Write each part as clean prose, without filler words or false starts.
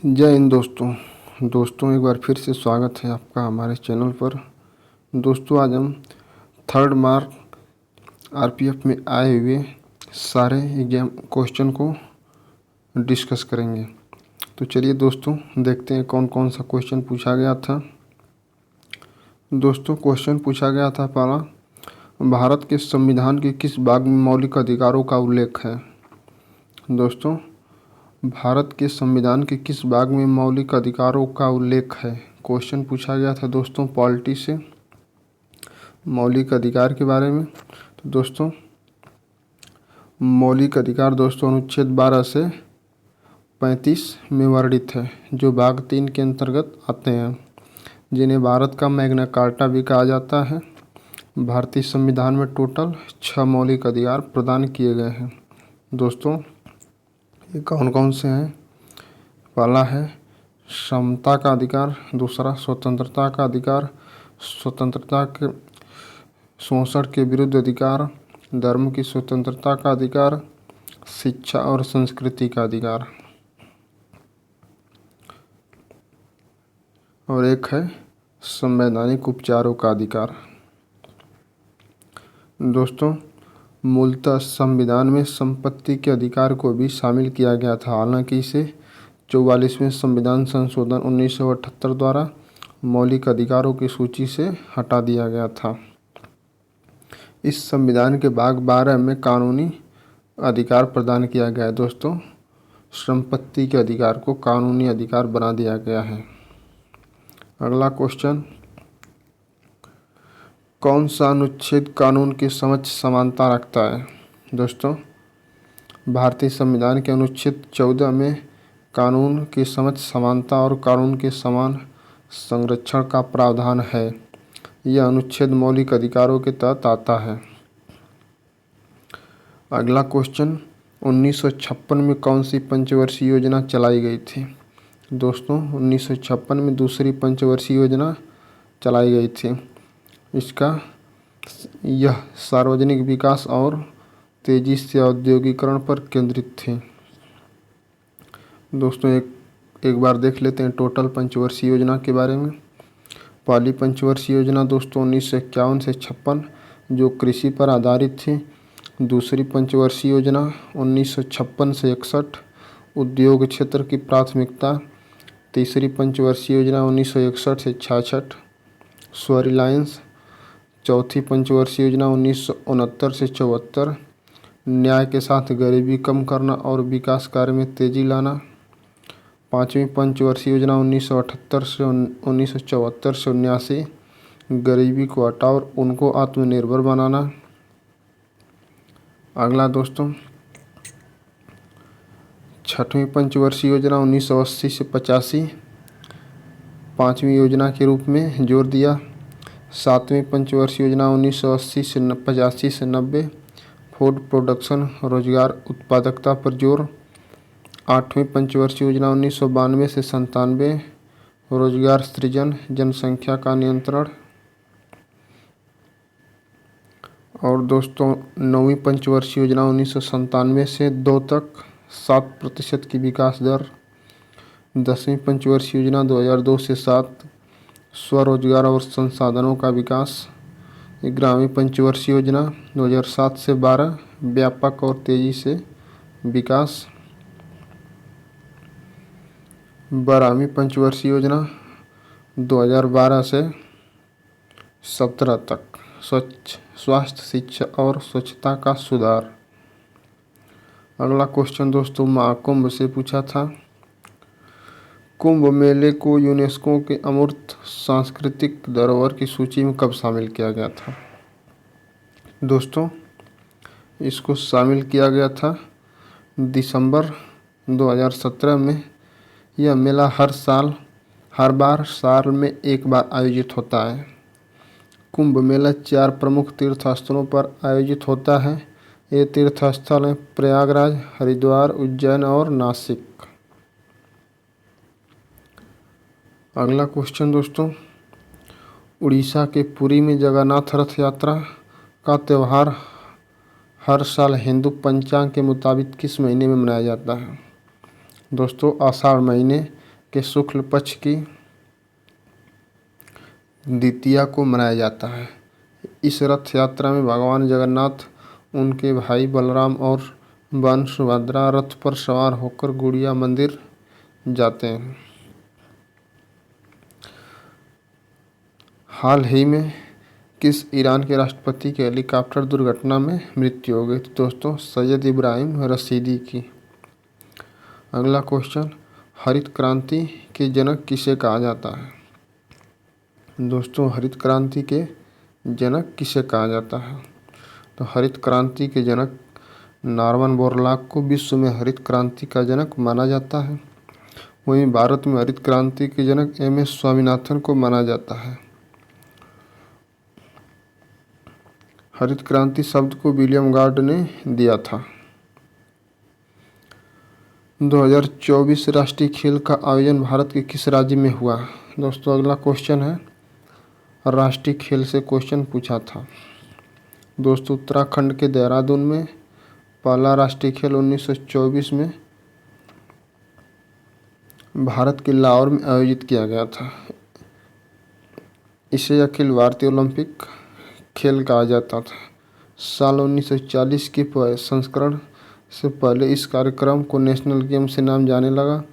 जय हिंद दोस्तों एक बार फिर से स्वागत है आपका हमारे चैनल पर। दोस्तों आज हम थर्ड मार्क आरपीएफ में आए हुए सारे एग्जाम क्वेश्चन को डिस्कस करेंगे। तो चलिए दोस्तों देखते हैं कौन कौन सा क्वेश्चन पूछा गया था। दोस्तों क्वेश्चन पूछा गया था पहला, भारत के संविधान के किस भाग में मौलिक अधिकारों का उल्लेख है। दोस्तों भारत के संविधान के किस भाग में मौलिक अधिकारों का उल्लेख है। क्वेश्चन पूछा गया था दोस्तों पॉलिटी से मौलिक अधिकार के बारे में। तो दोस्तों मौलिक अधिकार दोस्तों अनुच्छेद 12 से 35 में वर्णित है, जो भाग 3 के अंतर्गत आते हैं, जिन्हें भारत का मैग्ना कार्टा भी कहा जाता है। भारतीय संविधान में टोटल 6 मौलिक अधिकार प्रदान किए गए हैं। दोस्तों ये कौन कौन से हैं। पहला है समता का अधिकार, दूसरा स्वतंत्रता का अधिकार, स्वतंत्रता के शोषण के विरुद्ध अधिकार, धर्म की स्वतंत्रता का अधिकार, शिक्षा और संस्कृति का अधिकार, और एक है संवैधानिक उपचारों का अधिकार। दोस्तों मूलतः संविधान में संपत्ति के अधिकार को भी शामिल किया गया था, हालांकि इसे 44वें संविधान संशोधन 1978 द्वारा मौलिक अधिकारों की सूची से हटा दिया गया था। इस संविधान के भाग 12 में कानूनी अधिकार प्रदान किया गया है। दोस्तों संपत्ति के अधिकार को कानूनी अधिकार बना दिया गया है। अगला क्वेश्चन, कौन सा अनुच्छेद कानून के समक्ष समानता रखता है। दोस्तों भारतीय संविधान के अनुच्छेद 14 में कानून के समक्ष समानता और कानून के समान संरक्षण का प्रावधान है। यह अनुच्छेद मौलिक अधिकारों के तहत आता है। अगला क्वेश्चन, 1956 में कौन सी पंचवर्षीय योजना चलाई गई थी। दोस्तों 1956 में दूसरी पंचवर्षीय योजना चलाई गई थी। यह सार्वजनिक विकास और तेजी से औद्योगिकरण पर केंद्रित थी। दोस्तों एक बार देख लेते हैं टोटल पंचवर्षीय योजना के बारे में। पहली पंचवर्षीय योजना दोस्तों 1951 से 56 जो कृषि पर आधारित थी। दूसरी पंचवर्षीय योजना 1956 से 61 उद्योग क्षेत्र की प्राथमिकता। तीसरी पंचवर्षीय योजना 1961 से 66 स्व रिलायंस। चौथी पंचवर्षीय योजना 1969 से 74 न्याय के साथ गरीबी कम करना और विकास कार्य में तेजी लाना। पाँचवीं पंचवर्षीय योजना 1978 से 1974 से 79 गरीबी को हटाओ और उनको आत्मनिर्भर बनाना। अगला दोस्तों छठवीं पंचवर्षीय योजना 1980 से 85 पाँचवीं योजना के रूप में जोर दिया। सातवीं पंचवर्षीय योजना 1980 से 85 से 90 फूड प्रोडक्शन रोजगार उत्पादकता पर जोर। आठवीं पंचवर्षीय योजना 1992 से 97 रोजगार सृजन जनसंख्या का नियंत्रण। और दोस्तों नौवीं पंचवर्षीय योजना 1997 से 2 तक 7% की विकास दर। 10वीं पंचवर्षीय योजना 2002 से 7 स्वरोजगार और संसाधनों का विकास। 11वीं पंचवर्षीय योजना 2007 से 12 व्यापक और तेजी से विकास। 12वीं पंचवर्षीय योजना 2012 से 17 तक स्वच्छ स्वास्थ्य शिक्षा और स्वच्छता का सुधार। अगला क्वेश्चन दोस्तों महाकुंभ से पूछा था। कुंभ मेले को यूनेस्को के अमूर्त सांस्कृतिक धरोहर की सूची में कब शामिल किया गया था। दोस्तों इसको शामिल किया गया था दिसंबर 2017 में। यह मेला हर बार साल में एक बार आयोजित होता है। कुंभ मेला 4 प्रमुख तीर्थ स्थलों पर आयोजित होता है। ये तीर्थ स्थल हैं प्रयागराज, हरिद्वार, उज्जैन और नासिक। अगला क्वेश्चन दोस्तों, उड़ीसा के पुरी में जगन्नाथ रथ यात्रा का त्यौहार हर साल हिंदू पंचांग के मुताबिक किस महीने में मनाया जाता है। दोस्तों आषाढ़ महीने के शुक्ल पक्ष की द्वितीया को मनाया जाता है। इस रथ यात्रा में भगवान जगन्नाथ, उनके भाई बलराम और बहन सुभद्रा रथ पर सवार होकर गुड़िया मंदिर जाते हैं। हाल ही में किस ईरान के राष्ट्रपति की हेलीकॉप्टर दुर्घटना में मृत्यु हो गई? तो दोस्तों सैयद इब्राहिम रशीदी की। अगला क्वेश्चन, हरित क्रांति के जनक किसे कहा जाता है? दोस्तों हरित क्रांति के जनक किसे कहा जाता है? तो हरित क्रांति के जनक नॉर्मन बोरलॉग को विश्व में हरित क्रांति का जनक माना जाता है। वहीं भारत में हरित क्रांति के जनक MS स्वामीनाथन को माना जाता है। हरित क्रांति शब्द को विलियम गार्ड ने दिया था। 2024 राष्ट्रीय खेल का आयोजन भारत के किस राज्य में हुआ? दोस्तों अगला क्वेश्चन है, राष्ट्रीय खेल से क्वेश्चन पूछा था। दोस्तों उत्तराखंड के देहरादून में पहला राष्ट्रीय खेल 1924 में भारत के लाहौर में आयोजित किया गया था। इसे अखिल भारतीय ओलंपिक खेल कहा जाता था। साल 1940 के संस्करण से पहले इस कार्यक्रम को नेशनल गेम्स से नाम जाने लगा।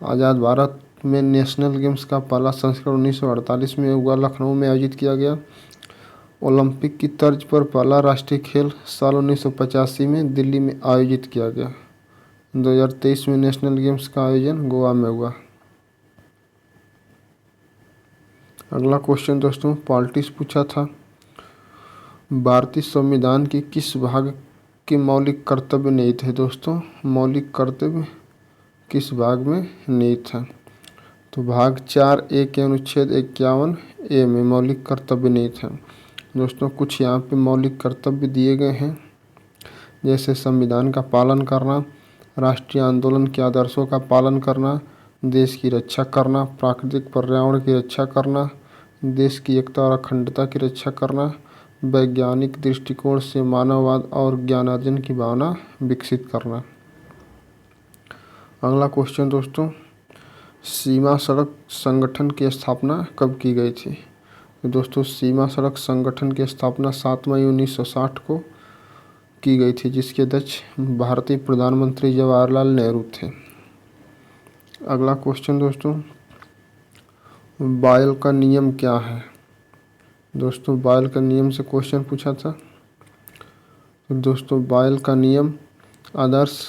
आज़ाद भारत में नेशनल गेम्स का पहला संस्करण 1948 में हुआ, लखनऊ में आयोजित किया गया। ओलंपिक की तर्ज पर पहला राष्ट्रीय खेल साल 1985 में दिल्ली में आयोजित किया गया। 2023 में नेशनल गेम्स का आयोजन गोवा में हुआ। अगला क्वेश्चन दोस्तों पॉलिटिक्स पूछा था। भारतीय संविधान के किस भाग के मौलिक कर्तव्य निहित है? दोस्तों मौलिक कर्तव्य किस भाग में निहित है? तो भाग 4A के अनुच्छेद 51A में मौलिक कर्तव्य निहित है। दोस्तों कुछ यहाँ पे मौलिक कर्तव्य दिए गए हैं, जैसे संविधान का पालन करना, राष्ट्रीय आंदोलन के आदर्शों का पालन करना, देश की रक्षा करना, प्राकृतिक पर्यावरण की रक्षा करना, देश की एकता और अखंडता की रक्षा करना, वैज्ञानिक दृष्टिकोण से मानववाद और ज्ञानार्जन की भावना विकसित करना। अगला क्वेश्चन दोस्तों, सीमा सड़क संगठन की स्थापना कब की गई थी? तो दोस्तों सीमा सड़क संगठन की स्थापना 7 मई 1960 को की गई थी, जिसके अध्यक्ष भारतीय प्रधानमंत्री जवाहरलाल नेहरू थे। अगला क्वेश्चन दोस्तों, बॉयल का नियम क्या है? दोस्तों बॉयल का नियम से क्वेश्चन पूछा था। तो दोस्तों बॉयल का नियम आदर्श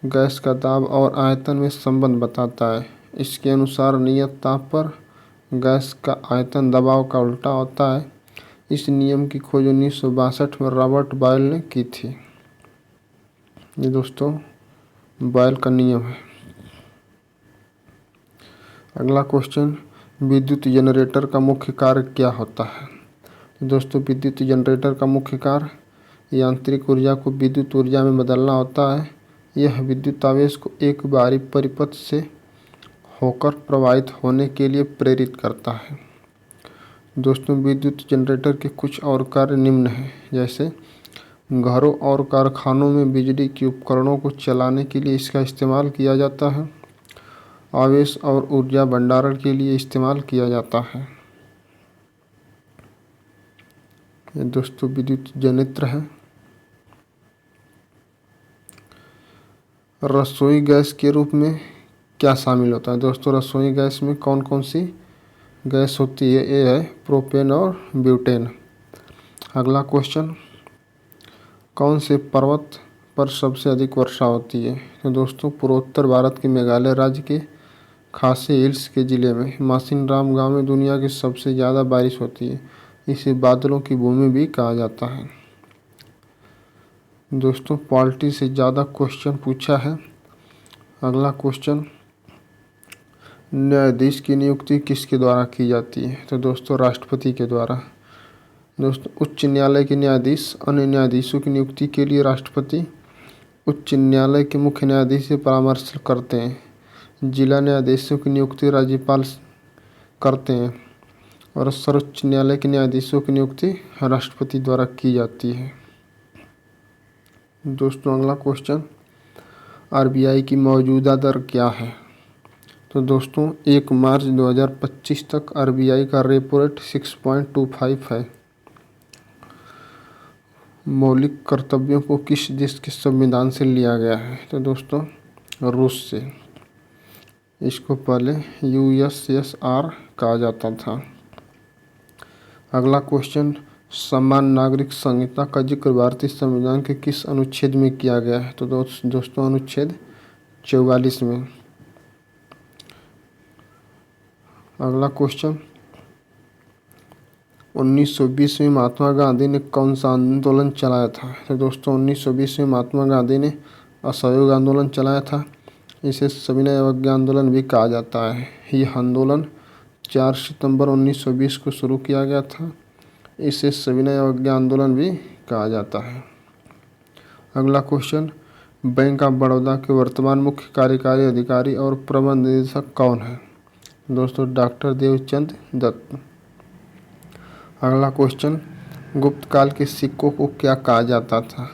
गैस का दाब और आयतन में संबंध बताता है। इसके अनुसार नियत ताप पर गैस का आयतन दबाव का उल्टा होता है। इस नियम की खोज 1962 में रॉबर्ट बॉयल ने की थी। ये दोस्तों बॉयल का नियम है। अगला क्वेश्चन, विद्युत जनरेटर का मुख्य कार्य क्या होता है? दोस्तों विद्युत जनरेटर का मुख्य कार्य यांत्रिक ऊर्जा को विद्युत ऊर्जा में बदलना होता है। यह विद्युत आवेश को एक बाहरी परिपथ से होकर प्रवाहित होने के लिए प्रेरित करता है। दोस्तों विद्युत जनरेटर के कुछ और कार्य निम्न हैं, जैसे घरों और कारखानों में बिजली के उपकरणों को चलाने के लिए इसका इस्तेमाल किया जाता है। आवेश और ऊर्जा भंडारण के लिए इस्तेमाल किया जाता है। ये दोस्तों विद्युत जनरेटर है। रसोई गैस के रूप में क्या शामिल होता है? दोस्तों रसोई गैस में कौन कौन सी गैस होती है? ये है प्रोपेन और ब्यूटेन। अगला क्वेश्चन, कौन से पर्वत पर सबसे अधिक वर्षा होती है? तो दोस्तों पूर्वोत्तर भारत के मेघालय राज्य के खासी हिल्स के ज़िले में मासिनराम गांव में दुनिया की सबसे ज़्यादा बारिश होती है। इसे बादलों की भूमि भी कहा जाता है। दोस्तों पॉलिटी से ज़्यादा क्वेश्चन पूछा है। अगला क्वेश्चन, न्यायाधीश की नियुक्ति किसके द्वारा की जाती है? तो दोस्तों राष्ट्रपति के द्वारा। दोस्तों उच्च न्यायालय के न्यायाधीश अन्य न्यायाधीशों की नियुक्ति के लिए राष्ट्रपति उच्च न्यायालय के मुख्य न्यायाधीश से परामर्श करते हैं। जिला न्यायाधीशों की नियुक्ति राज्यपाल करते हैं और सर्वोच्च न्यायालय के न्यायाधीशों की नियुक्ति राष्ट्रपति द्वारा की जाती है। दोस्तों अगला क्वेश्चन, RBI की मौजूदा दर क्या है? तो दोस्तों 1 मार्च 2025 तक आरबीआई का रेपो रेट 6.25 है। मौलिक कर्तव्यों को किस देश के संविधान से लिया गया है? तो दोस्तों रूस से। इसको पहले यूएसएसआर कहा जाता था। अगला क्वेश्चन, समान नागरिक संहिता का जिक्र भारतीय संविधान के किस अनुच्छेद में किया गया है? तो दोस्तों अनुच्छेद 44 में। अगला क्वेश्चन, 1920 में महात्मा गांधी ने कौन सा आंदोलन चलाया था? तो दोस्तों 1920 में महात्मा गांधी ने असहयोग आंदोलन चलाया था। इसे सविनय अवज्ञा आंदोलन भी कहा जाता है। यह आंदोलन 4 सितंबर 1920 को शुरू किया गया था। इसे सविनय अवज्ञा आंदोलन भी कहा जाता है। अगला क्वेश्चन, बैंक ऑफ बड़ौदा के वर्तमान मुख्य कार्यकारी अधिकारी और प्रबंध निदेशक कौन है? दोस्तों डॉक्टर देवचंद दत्त। अगला क्वेश्चन, गुप्त काल के सिक्कों को क्या कहा जाता था?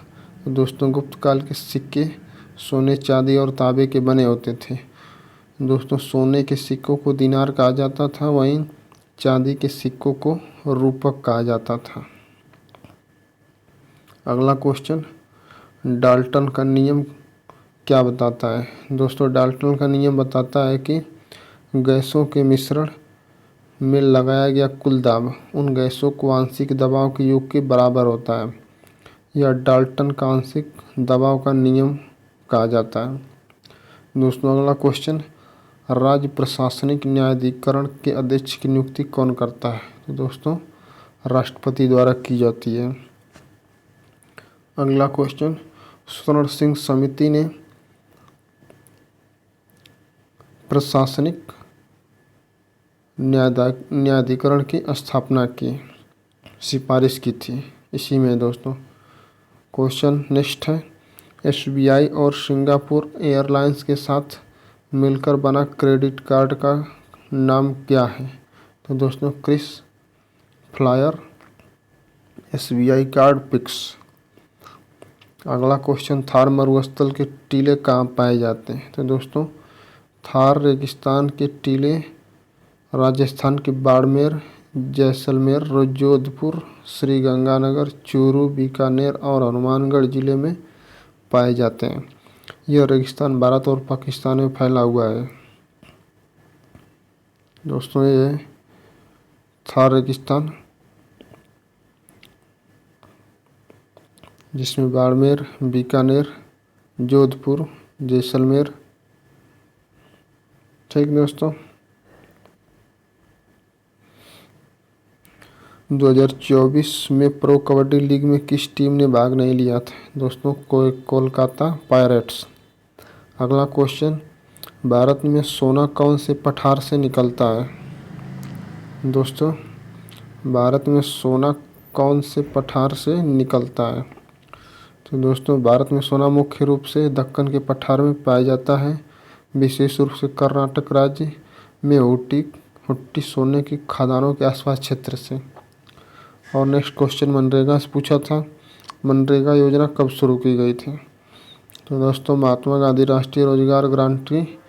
दोस्तों गुप्त काल के सिक्के सोने, चांदी और तांबे के बने होते थे। दोस्तों सोने के सिक्कों को दिनार कहा जाता था, वहीं चांदी के सिक्कों को रूपक कहा जाता था। अगला क्वेश्चन, डाल्टन का नियम क्या बताता है? दोस्तों डाल्टन का नियम बताता है कि गैसों के मिश्रण में लगाया गया कुल दाब उन गैसों को आंशिक दबाव के योग के बराबर होता है। यह डाल्टन का आंशिक दबाव का नियम कहा जाता है। दोस्तों अगला क्वेश्चन, राज्य प्रशासनिक न्यायाधिकरण के अध्यक्ष की नियुक्ति कौन करता है? तो दोस्तों राष्ट्रपति द्वारा की जाती है। अगला क्वेश्चन, स्वर्ण सिंह समिति ने प्रशासनिक न्यायाधिकरण की स्थापना की सिफारिश की थी इसी में। दोस्तों क्वेश्चन नेक्स्ट है, एसबीआई और सिंगापुर एयरलाइंस के साथ मिलकर बना क्रेडिट कार्ड का नाम क्या है? तो दोस्तों क्रिस फ्लायर एसबीआई कार्ड पिक्स। अगला क्वेश्चन, थार मरुस्थल के टीले कहाँ पाए जाते हैं? तो दोस्तों थार रेगिस्तान के टीले राजस्थान के बाड़मेर, जैसलमेर, जोधपुर, श्रीगंगानगर, चूरू, बीकानेर और हनुमानगढ़ जिले में पाए जाते हैं। यह रेगिस्तान भारत और पाकिस्तान में फैला हुआ है। दोस्तों ये थार रेगिस्तान जिसमें बाड़मेर, बीकानेर, जोधपुर, जैसलमेर। ठीक दोस्तों, 2024 में प्रो कबड्डी लीग में किस टीम ने भाग नहीं लिया था? दोस्तों कोलकाता पायरेट्स। अगला क्वेश्चन, भारत में सोना कौन से पठार से निकलता है? दोस्तों भारत में सोना कौन से पठार से निकलता है? तो दोस्तों भारत में सोना मुख्य रूप से दक्कन के पठार में पाया जाता है, विशेष रूप से कर्नाटक राज्य में हुट्टी सोने की खदानों के आसपास क्षेत्र से। और नेक्स्ट क्वेश्चन मनरेगा से पूछा था, मनरेगा योजना कब शुरू की गई थी? तो दोस्तों महात्मा गांधी राष्ट्रीय रोजगार गारंटी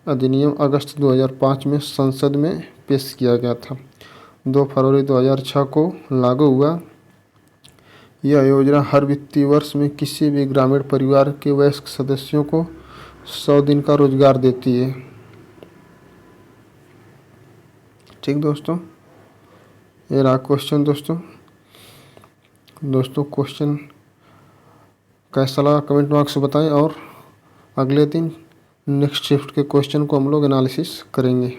अधिनियम अगस्त 2005 में संसद में पेश किया गया था। 2 फरवरी 2006 को लागू हुआ। यह योजना हर वित्तीय वर्ष में किसी भी ग्रामीण परिवार के वयस्क सदस्यों को 100 दिन का रोजगार देती है। ठीक दोस्तों, ये रहा क्वेश्चन। दोस्तों क्वेश्चन कैसा लगा कमेंट बॉक्स में बताएं और अगले दिन नेक्स्ट शिफ्ट के क्वेश्चन को हम लोग एनालिसिस करेंगे।